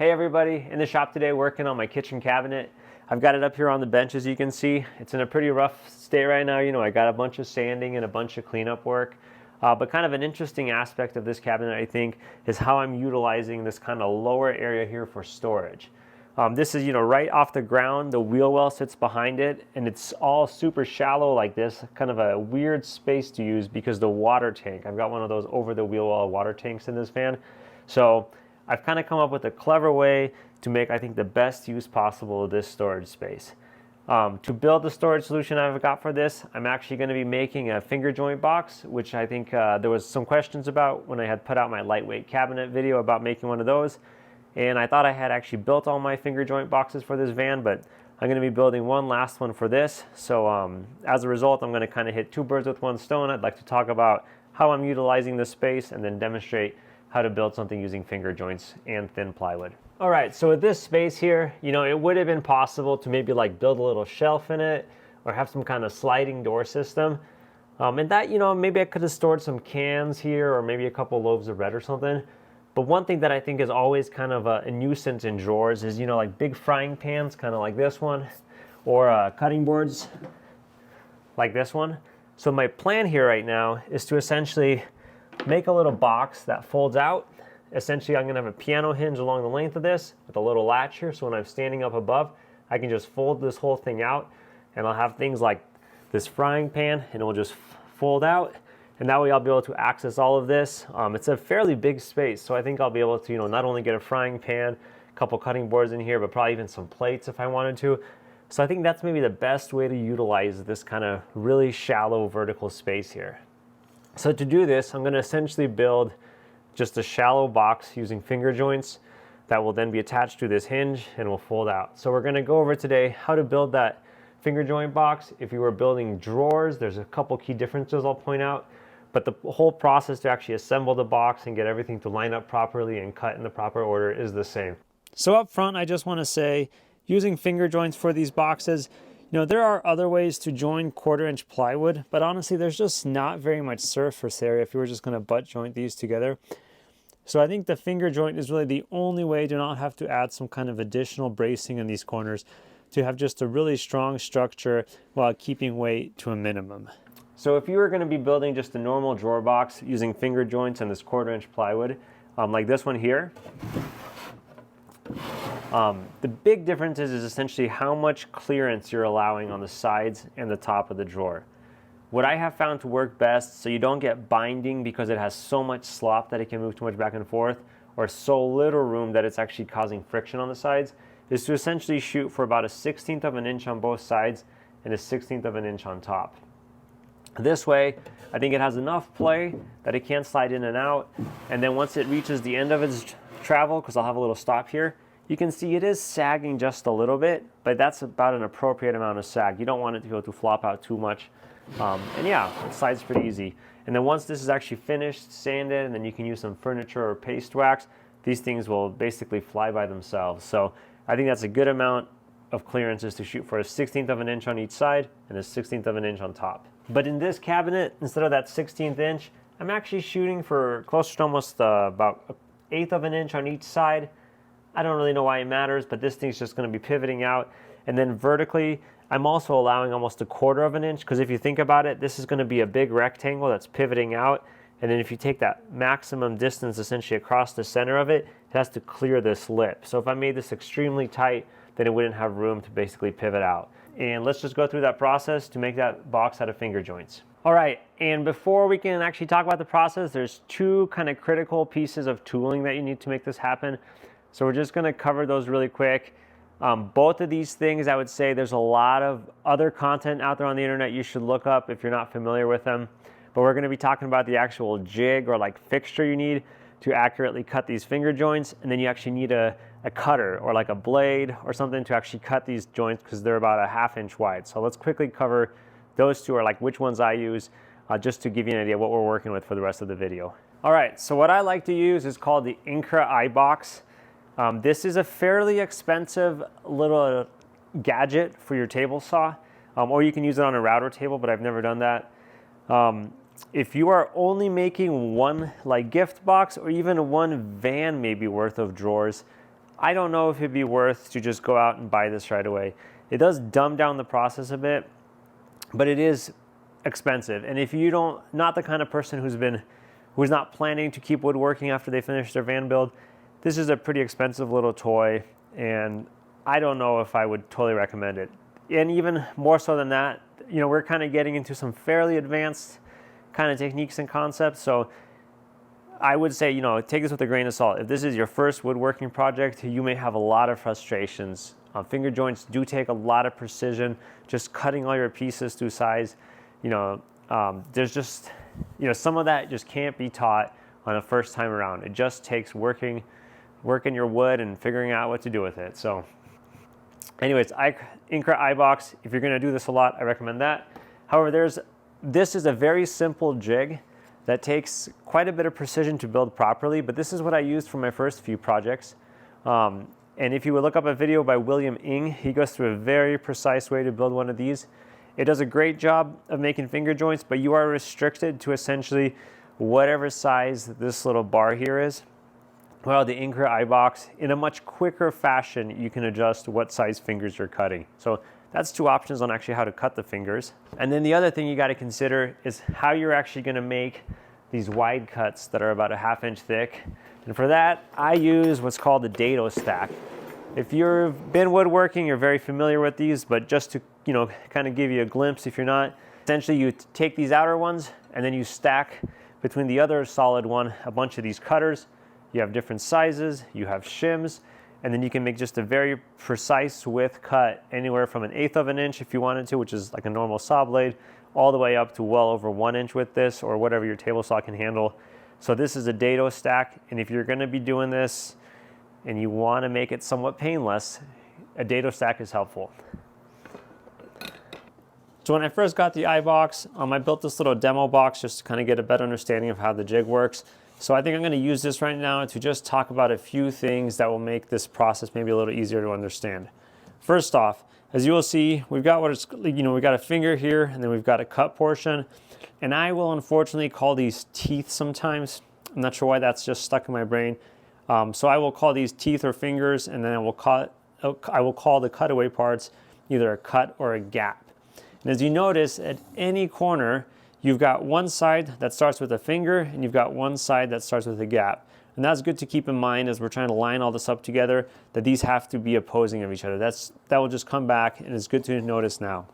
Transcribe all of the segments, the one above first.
Hey everybody, in the shop today working on my kitchen cabinet. I've got it up here on the bench as you can see. It's in a pretty rough state right now. I got a bunch of sanding and a bunch of cleanup work. But kind of an interesting aspect of this cabinet, I think, is how I'm utilizing this kind of lower area here for storage. This is, right off the ground. The wheel well sits behind it, and it's all super shallow like this. Kind of a weird space to use because the water tank, I've got one of those over the wheel well water tanks in this van. So I've kind of come up with a clever way to make, I think, the best use possible of this storage space. To build the storage solution I've got for this, I'm actually going to be making a finger joint box, which I think there was some questions about when I had put out my lightweight cabinet video about making one of those. And I thought I had actually built all my finger joint boxes for this van, but I'm going to be building one last one for this. So as a result, I'm going to kind of hit two birds with one stone. I'd like to talk about how I'm utilizing this space and then demonstrate how to build something using finger joints and thin plywood. All right, so with this space here, it would have been possible to maybe like build a little shelf in it or have some kind of sliding door system. And that, maybe I could have stored some cans here or maybe a couple loaves of bread or something. But one thing that I think is always kind of a nuisance in drawers is, like big frying pans, kind of like this one, or cutting boards like this one. So my plan here right now is to essentially make a little box that folds out. Essentially, I'm going to have a piano hinge along the length of this with a little latch here. So when I'm standing up above, I can just fold this whole thing out, and I'll have things like this frying pan, and it will just fold out. And that way I'll be able to access all of this. It's a fairly big space, so I think I'll be able to, not only get a frying pan, a couple cutting boards in here, but probably even some plates if I wanted to. So I think that's maybe the best way to utilize this kind of really shallow vertical space here. So to do this, I'm going to essentially build just a shallow box using finger joints that will then be attached to this hinge and will fold out. So we're going to go over today how to build that finger joint box. If you were building drawers, there's a couple key differences I'll point out, but the whole process to actually assemble the box and get everything to line up properly and cut in the proper order is the same. So up front, I just want to say, using finger joints for these boxes, there are other ways to join 1/4-inch plywood, but honestly, there's just not very much surface area if you were just going to butt joint these together. So I think the finger joint is really the only way to not have to add some kind of additional bracing in these corners to have just a really strong structure while keeping weight to a minimum. So if you were going to be building just a normal drawer box using finger joints and this 1/4-inch plywood, like this one here, the big difference is essentially how much clearance you're allowing on the sides and the top of the drawer. What I have found to work best, so you don't get binding because it has so much slop that it can move too much back and forth, or so little room that it's actually causing friction on the sides, is to essentially shoot for about a 1/16 of an inch on both sides and a 1/16 of an inch on top. This way, I think it has enough play that it can slide in and out, and then once it reaches the end of its travel, because I'll have a little stop here, you can see it is sagging just a little bit, but that's about an appropriate amount of sag. You don't want it to go to flop out too much. And yeah, it slides pretty easy. And then once this is actually finished, sanded, and then you can use some furniture or paste wax, these things will basically fly by themselves. So I think that's a good amount of clearances to shoot for a 1/16 of an inch on each side and a 1/16 of an inch on top. But in this cabinet, instead of that 1/16 inch, I'm actually shooting for close to almost about 1/8 of an inch on each side. I don't really know why it matters, but this thing's just going to be pivoting out. And then vertically, I'm also allowing almost 1/4 of an inch, because if you think about it, this is going to be a big rectangle that's pivoting out. And then if you take that maximum distance essentially across the center of it, it has to clear this lip. So if I made this extremely tight, then it wouldn't have room to basically pivot out. And let's just go through that process to make that box out of finger joints. All right, and before we can actually talk about the process, there's two kind of critical pieces of tooling that you need to make this happen. So we're just going to cover those really quick. Both of these things, I would say there's a lot of other content out there on the internet you should look up if you're not familiar with them. But we're going to be talking about the actual jig or like fixture you need to accurately cut these finger joints. And then you actually need a cutter or like a blade or something to actually cut these joints because they're about a 1/2 inch wide. So let's quickly cover those two, or like which ones I use, just to give you an idea of what we're working with for the rest of the video. All right, so what I like to use is called the Incra iBox. This is a fairly expensive little gadget for your table saw, or you can use it on a router table, but I've never done that. If you are only making one like gift box or even one van maybe worth of drawers, I don't know if it'd be worth to just go out and buy this right away. It does dumb down the process a bit, but it is expensive. And if you not the kind of person who's not planning to keep woodworking after they finish their van build, this is a pretty expensive little toy, and I don't know if I would totally recommend it. And even more so than that, we're kind of getting into some fairly advanced kind of techniques and concepts. So I would say, take this with a grain of salt. If this is your first woodworking project, you may have a lot of frustrations. Finger joints do take a lot of precision, just cutting all your pieces to size. There's just, some of that just can't be taught on a first time around. It just takes working your wood and figuring out what to do with it. So anyways, Incra iBox, if you're going to do this a lot, I recommend that. However, this is a very simple jig that takes quite a bit of precision to build properly, but this is what I used for my first few projects. And if you would look up a video by William Ng, he goes through a very precise way to build one of these. It does a great job of making finger joints, but you are restricted to essentially whatever size this little bar here is. Well, the Incra iBox, in a much quicker fashion, you can adjust what size fingers you're cutting. So that's two options on actually how to cut the fingers. And then the other thing you got to consider is how you're actually going to make these wide cuts that are about a 1/2 inch thick. And for that, I use what's called the dado stack. If you've been woodworking, you're very familiar with these, but just to kind of give you a glimpse if you're not, essentially you take these outer ones and then you stack between the other solid one a bunch of these cutters. You have different sizes, you have shims, and then you can make just a very precise width cut anywhere from 1/8 of an inch if you wanted to, which is like a normal saw blade, all the way up to well over 1 inch with this, or whatever your table saw can handle. So this is a dado stack, and if you're going to be doing this and you want to make it somewhat painless, a dado stack is helpful. So when I first got the iBox, I built this little demo box just to kind of get a better understanding of how the jig works. So I think I'm going to use this right now to just talk about a few things that will make this process maybe a little easier to understand. First off, as you will see, we've got we've got a finger here, and then we've got a cut portion. And I will unfortunately call these teeth sometimes. I'm not sure why that's just stuck in my brain. So I will call these teeth or fingers, and then I will call the cutaway parts either a cut or a gap. And as you notice, at any corner, you've got one side that starts with a finger, and you've got one side that starts with a gap. And that's good to keep in mind as we're trying to line all this up together, that these have to be opposing of each other. That will just come back, and it's good to notice now.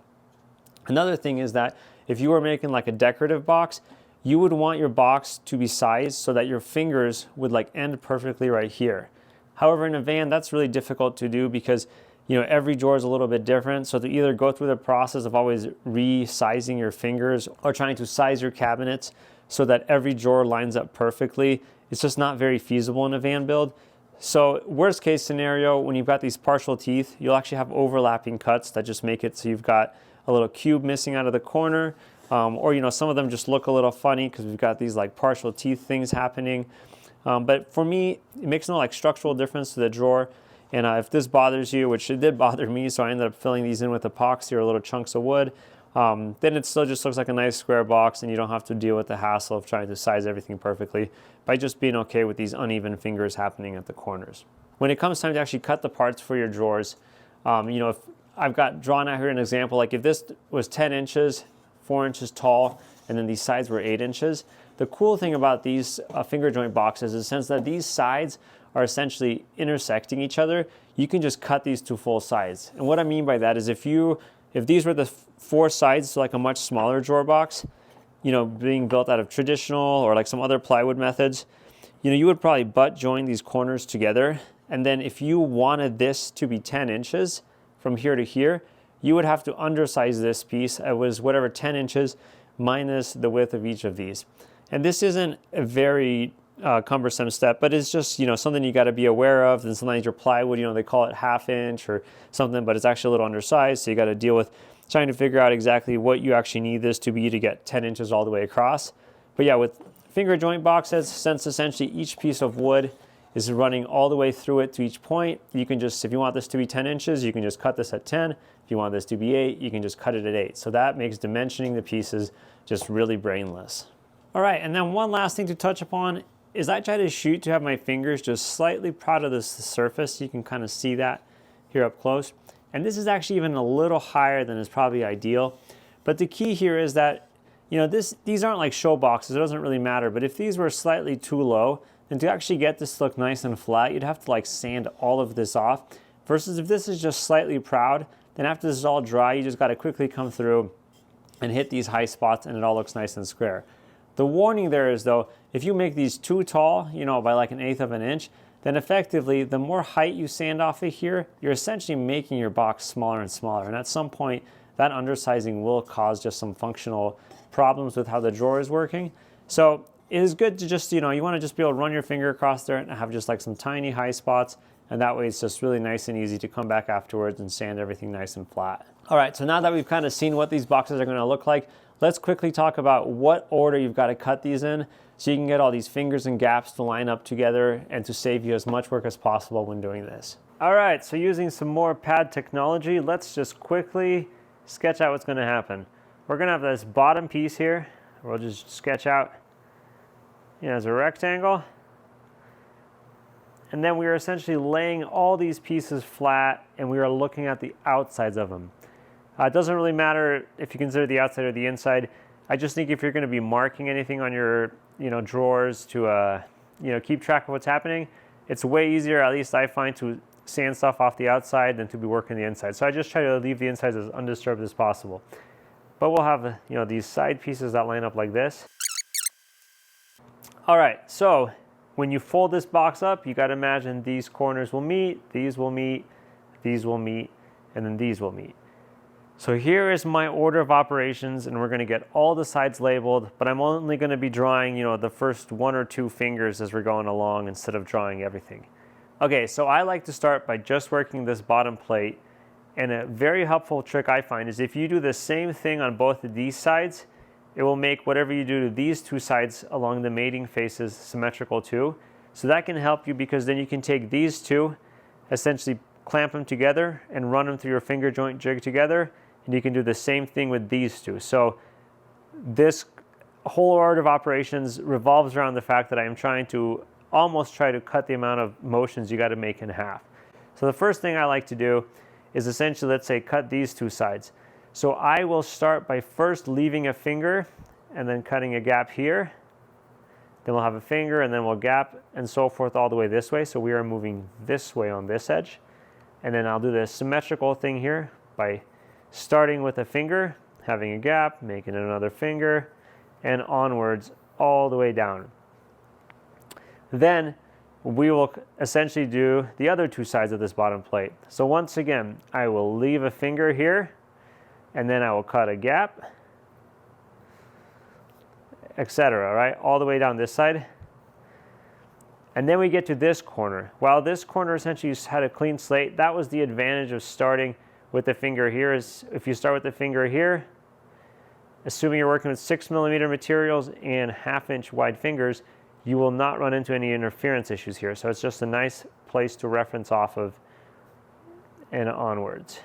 Another thing is that if you were making like a decorative box, you would want your box to be sized so that your fingers would end perfectly right here. However, in a van, that's really difficult to do because every drawer is a little bit different. So to either go through the process of always resizing your fingers or trying to size your cabinets so that every drawer lines up perfectly, it's just not very feasible in a van build. So worst case scenario, when you've got these partial teeth, you'll actually have overlapping cuts that just make it so you've got a little cube missing out of the corner. Or some of them just look a little funny because we've got these partial teeth things happening. But for me, it makes no structural difference to the drawer. And if this bothers you, which it did bother me, so I ended up filling these in with epoxy or little chunks of wood, then it still just looks like a nice square box, and you don't have to deal with the hassle of trying to size everything perfectly by just being okay with these uneven fingers happening at the corners. When it comes time to actually cut the parts for your drawers, if I've got drawn out here an example, if this was 10 inches, 4 inches tall, and then these sides were 8 inches. The cool thing about these finger joint boxes is since that these sides are essentially intersecting each other, you can just cut these to full size. And what I mean by that is if these were the 4 sides to a much smaller drawer box, being built out of traditional or some other plywood methods, you would probably butt join these corners together. And then if you wanted this to be 10 inches from here to here, you would have to undersize this piece. It was whatever 10 inches minus the width of each of these. And this isn't a very cumbersome step, but it's just something you got to be aware of. And sometimes your plywood, they call it 1/2 inch or something, but it's actually a little undersized. So you got to deal with trying to figure out exactly what you actually need this to be to get 10 inches all the way across. But yeah, with finger joint boxes, since essentially each piece of wood is running all the way through it to each point, you can just, if you want this to be 10 inches, you can just cut this at 10. If you want this to be 8, you can just cut it at 8. So that makes dimensioning the pieces just really brainless. All right, and then one last thing to touch upon is I try to shoot to have my fingers just slightly proud of this surface. You can kind of see that here up close. And this is actually even a little higher than is probably ideal. But the key here is that, you know, these aren't like show boxes, it doesn't really matter. But if these were slightly too low, then to actually get this to look nice and flat, you'd have to like sand all of this off. Versus if this is just slightly proud, then after this is all dry, you just got to quickly come through and hit these high spots and it all looks nice and square. The warning there is though, if you make these too tall, you know, by like 1/8 of an inch, then effectively the more height you sand off of here, you're essentially making your box smaller and smaller. And at some point, that undersizing will cause just some functional problems with how the drawer is working. So it is good to just, you know, you want to just be able to run your finger across there and have just like some tiny high spots. And that way it's just really nice and easy to come back afterwards and sand everything nice and flat. All right, so now that we've kind of seen what these boxes are going to look like, let's quickly talk about what order you've got to cut these in so you can get all these fingers and gaps to line up together and to save you as much work as possible when doing this. All right, so using some more pad technology, let's just quickly sketch out what's going to happen. We're going to have this bottom piece here. We'll just sketch out, you know, as a rectangle. And then we are essentially laying all these pieces flat and we are looking at the outsides of them. It doesn't really matter if you consider the outside or the inside. I just think if you're going to be marking anything on your, you know, drawers to, you know, keep track of what's happening, it's way easier, at least I find, to sand stuff off the outside than to be working the inside. So I just try to leave the insides as undisturbed as possible. But we'll have, you know, these side pieces that line up like this. All right, so when you fold this box up, you got to imagine these corners will meet, these will meet, these will meet, and then these will meet. So here is my order of operations, and we're going to get all the sides labeled, but I'm only going to be drawing, you know, the first 1 or 2 fingers as we're going along instead of drawing everything. Okay, so I like to start by just working this bottom plate, and a very helpful trick I find is if you do the same thing on both of these sides, it will make whatever you do to these 2 sides along the mating faces symmetrical too. So that can help you because then you can take these 2, essentially clamp them together and run them through your finger joint jig together. And you can do the same thing with these 2. So this whole order of operations revolves around the fact that I am trying to almost try to cut the amount of motions you got to make in half. So the first thing I like to do is essentially, let's say, cut these 2 sides. So I will start by first leaving a finger and then cutting a gap here. Then we'll have a finger and then we'll gap and so forth all the way this way. So we are moving this way on this edge. And then I'll do the symmetrical thing here by starting with a finger, having a gap, making another finger, and onwards all the way down. Then we will essentially do the other 2 sides of this bottom plate. So once again, I will leave a finger here, and then I will cut a gap, etc., right? All the way down this side. And then we get to this corner. While this corner essentially had a clean slate, that was the advantage of starting with the finger here. Is if you start with the finger here, assuming you're working with 6mm materials and 1/2 inch wide fingers, you will not run into any interference issues here. So it's just a nice place to reference off of and onwards.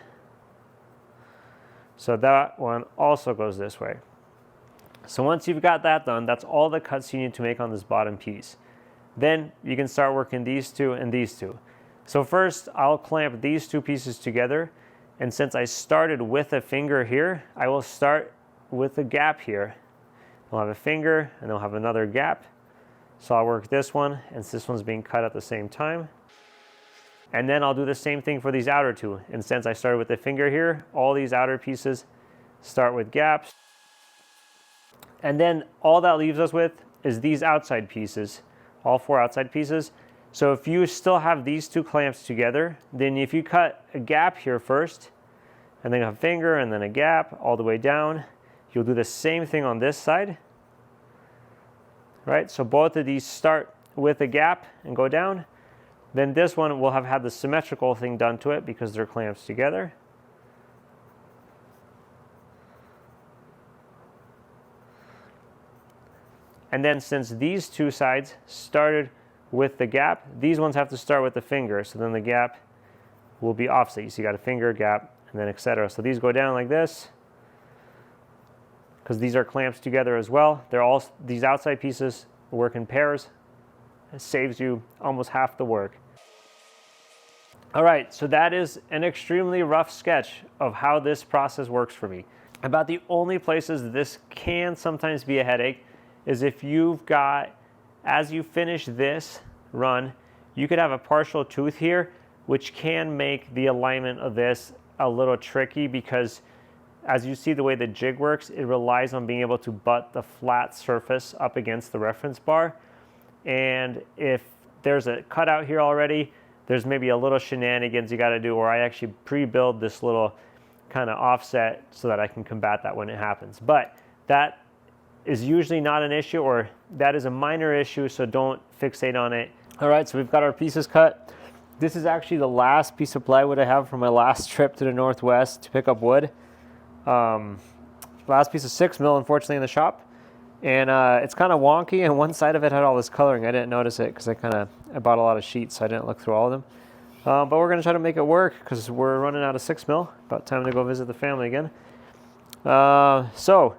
So that one also goes this way. So once you've got that done, that's all the cuts you need to make on this bottom piece. Then you can start working these 2 and these 2. So first I'll clamp these 2 pieces together. And since I started with a finger here, I will start with a gap here. We'll have a finger and then we'll have another gap. So I'll work this one, and this one's being cut at the same time. And then I'll do the same thing for these outer 2. And since I started with the finger here, all these outer pieces start with gaps. And then all that leaves us with is these outside pieces, all 4 outside pieces. So if you still have these 2 clamps together, then if you cut a gap here first, and then a finger, and then a gap all the way down, you'll do the same thing on this side, right? So both of these start with a gap and go down. Then this one will have had the symmetrical thing done to it because they're clamps together. And then since these 2 sides started with the gap, these ones have to start with the finger. So then the gap will be offset. So you got a finger, gap, and then etc. So these go down like this because these are clamps together as well. They're all, these outside pieces work in pairs saves you almost half the work. All right, so that is an extremely rough sketch of how this process works for me. About the only places this can sometimes be a headache is if you've got, as you finish this run, you could have a partial tooth here, which can make the alignment of this a little tricky because as you see the way the jig works, it relies on being able to butt the flat surface up against the reference bar. And if there's a cutout here already, there's maybe a little shenanigans you got to do, or I actually pre-build this little kind of offset so that I can combat that when it happens. But that is usually not an issue, or that is a minor issue, so don't fixate on it. All right, so we've got our pieces cut. This is actually the last piece of plywood I have from my last trip to the Northwest to pick up wood. Last piece of 6mm, unfortunately, in the shop. And it's kind of wonky, and one side of it had all this coloring. I didn't notice it because I bought a lot of sheets, so I didn't look through all of them. But we're going to try to make it work because we're running out of 6mm. About time to go visit the family again. So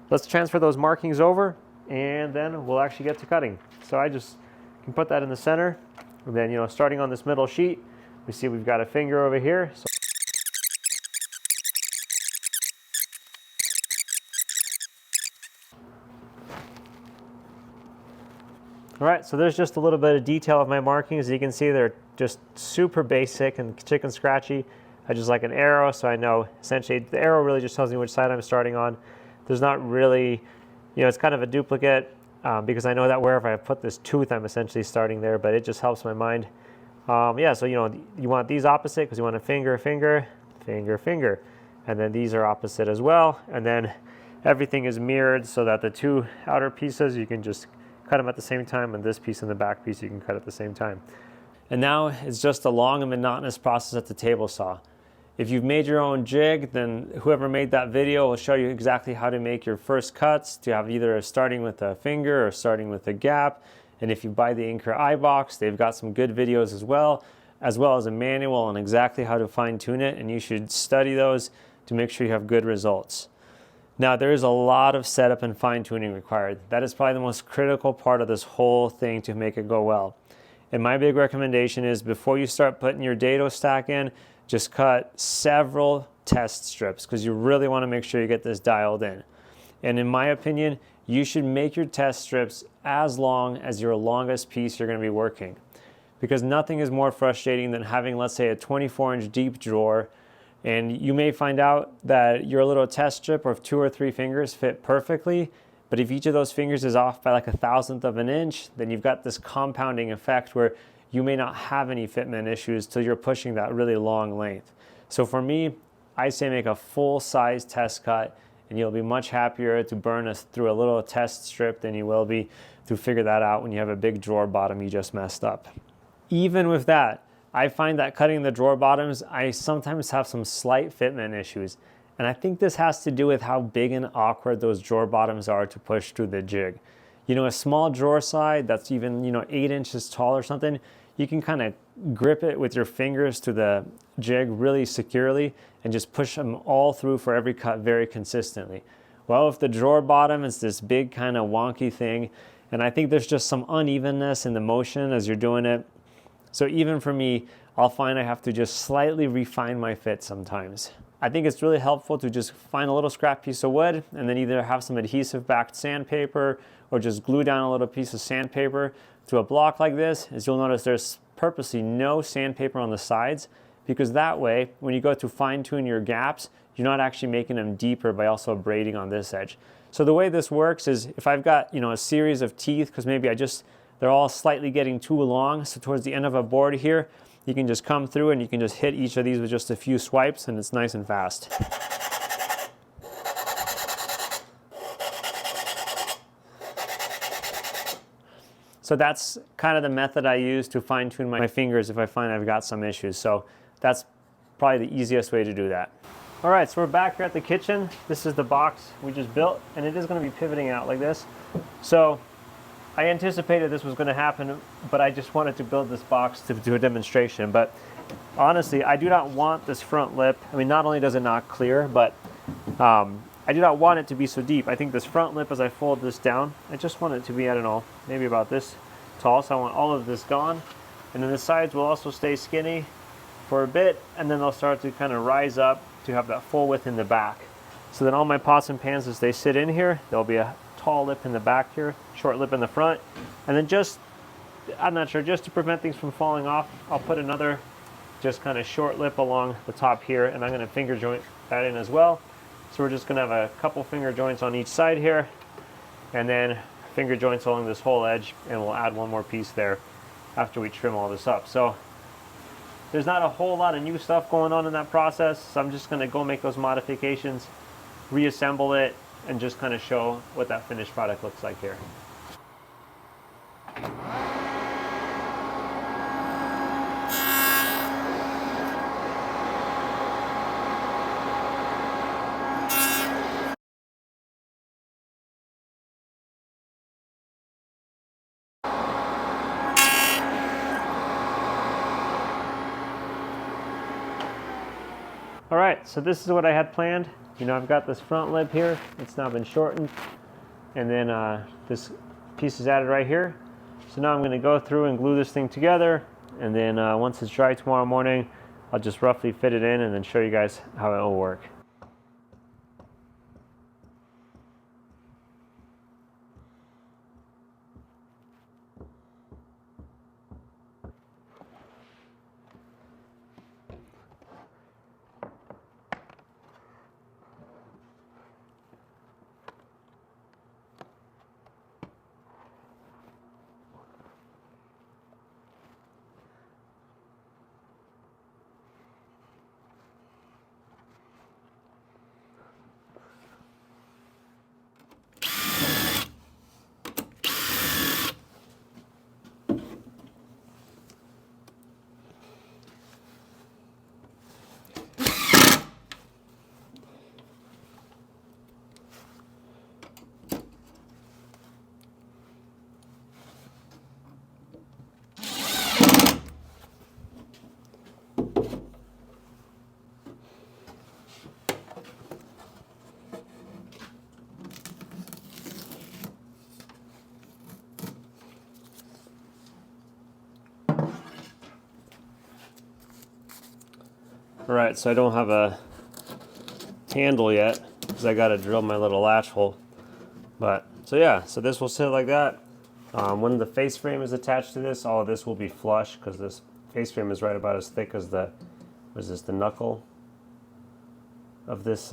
let's transfer those markings over, and then we'll actually get to cutting. So I just can put that in the center, and then, you know, starting on this middle sheet, we see we've got a finger over here. So all right, so there's just a little bit of detail of my markings. As you can see, they're just super basic and chicken scratchy. I just like an arrow, so I know essentially the arrow really just tells me which side I'm starting on. There's not really, you know, it's kind of a duplicate because I know that wherever I put this tooth, I'm essentially starting there, but it just helps my mind. Yeah, so, you know, you want these opposite because you want a finger, finger, finger, finger. And then these are opposite as well. And then everything is mirrored so that the two outer pieces, you can just cut them at the same time, and this piece and the back piece you can cut at the same time. And now it's just a long and monotonous process at the table saw. If you've made your own jig, then whoever made that video will show you exactly how to make your first cuts, to have either starting with a finger or starting with a gap. And if you buy the Inker iBox, they've got some good videos as well as a manual on exactly how to fine tune it, and you should study those to make sure you have good results. Now, there is a lot of setup and fine-tuning required. That is probably the most critical part of this whole thing to make it go well. And my big recommendation is before you start putting your dado stack in, just cut several test strips because you really want to make sure you get this dialed in. And in my opinion, you should make your test strips as long as your longest piece you're going to be working. Because nothing is more frustrating than having, let's say, a 24-inch deep drawer, and you may find out that your little test strip of 2 or 3 fingers fit perfectly, but if each of those fingers is off by like 1/1000th of an inch, then you've got this compounding effect where you may not have any fitment issues till you're pushing that really long length. So for me, I say make a full-size test cut, and you'll be much happier to burn through a little test strip than you will be to figure that out when you have a big drawer bottom you just messed up. Even with that, I find that cutting the drawer bottoms, I sometimes have some slight fitment issues. And I think this has to do with how big and awkward those drawer bottoms are to push through the jig. You know, a small drawer side that's even, you know, 8 inches tall or something, you can kind of grip it with your fingers to the jig really securely and just push them all through for every cut very consistently. Well, if the drawer bottom is this big kind of wonky thing, and I think there's just some unevenness in the motion as you're doing it. So even for me, I'll find I have to just slightly refine my fit sometimes. I think it's really helpful to just find a little scrap piece of wood and then either have some adhesive backed sandpaper or just glue down a little piece of sandpaper to a block like this. As you'll notice, there's purposely no sandpaper on the sides because that way, when you go to fine tune your gaps, you're not actually making them deeper by also braiding on this edge. So the way this works is if I've got, you know, a series of teeth, because maybe they're all slightly getting too long, so towards the end of a board here, you can just come through and you can just hit each of these with just a few swipes, and it's nice and fast. So that's kind of the method I use to fine tune my fingers if I find I've got some issues. So that's probably the easiest way to do that. All right, so we're back here at the kitchen. This is the box we just built, and it is going to be pivoting out like this. So I anticipated this was going to happen, but I just wanted to build this box to do a demonstration. But honestly, I do not want this front lip. I mean, not only does it not clear, but I do not want it to be so deep. I think this front lip, as I fold this down, I just want it to be, I don't know, maybe about this tall, so I want all of this gone. And then the sides will also stay skinny for a bit, and then they'll start to kind of rise up to have that full width in the back. So then all my pots and pans, as they sit in here, there'll be a tall lip in the back here, short lip in the front, and then just, I'm not sure, just to prevent things from falling off, I'll put another just kind of short lip along the top here, and I'm going to finger joint that in as well. So we're just going to have a couple finger joints on each side here, and then finger joints along this whole edge, and we'll add one more piece there after we trim all this up. So there's not a whole lot of new stuff going on in that process, so I'm just going to go make those modifications, reassemble it, and just kind of show what that finished product looks like here. All right, so this is what I had planned. You know, I've got this front lip here. It's now been shortened. And then this piece is added right here. So now I'm going to go through and glue this thing together. And then once it's dry tomorrow morning, I'll just roughly fit it in and then show you guys how it will work. All right, so I don't have a handle yet because I got to drill my little latch hole. But so yeah, so this will sit like that. When the face frame is attached to this, all of this will be flush because this face frame is right about as thick as the, what is this, the knuckle of this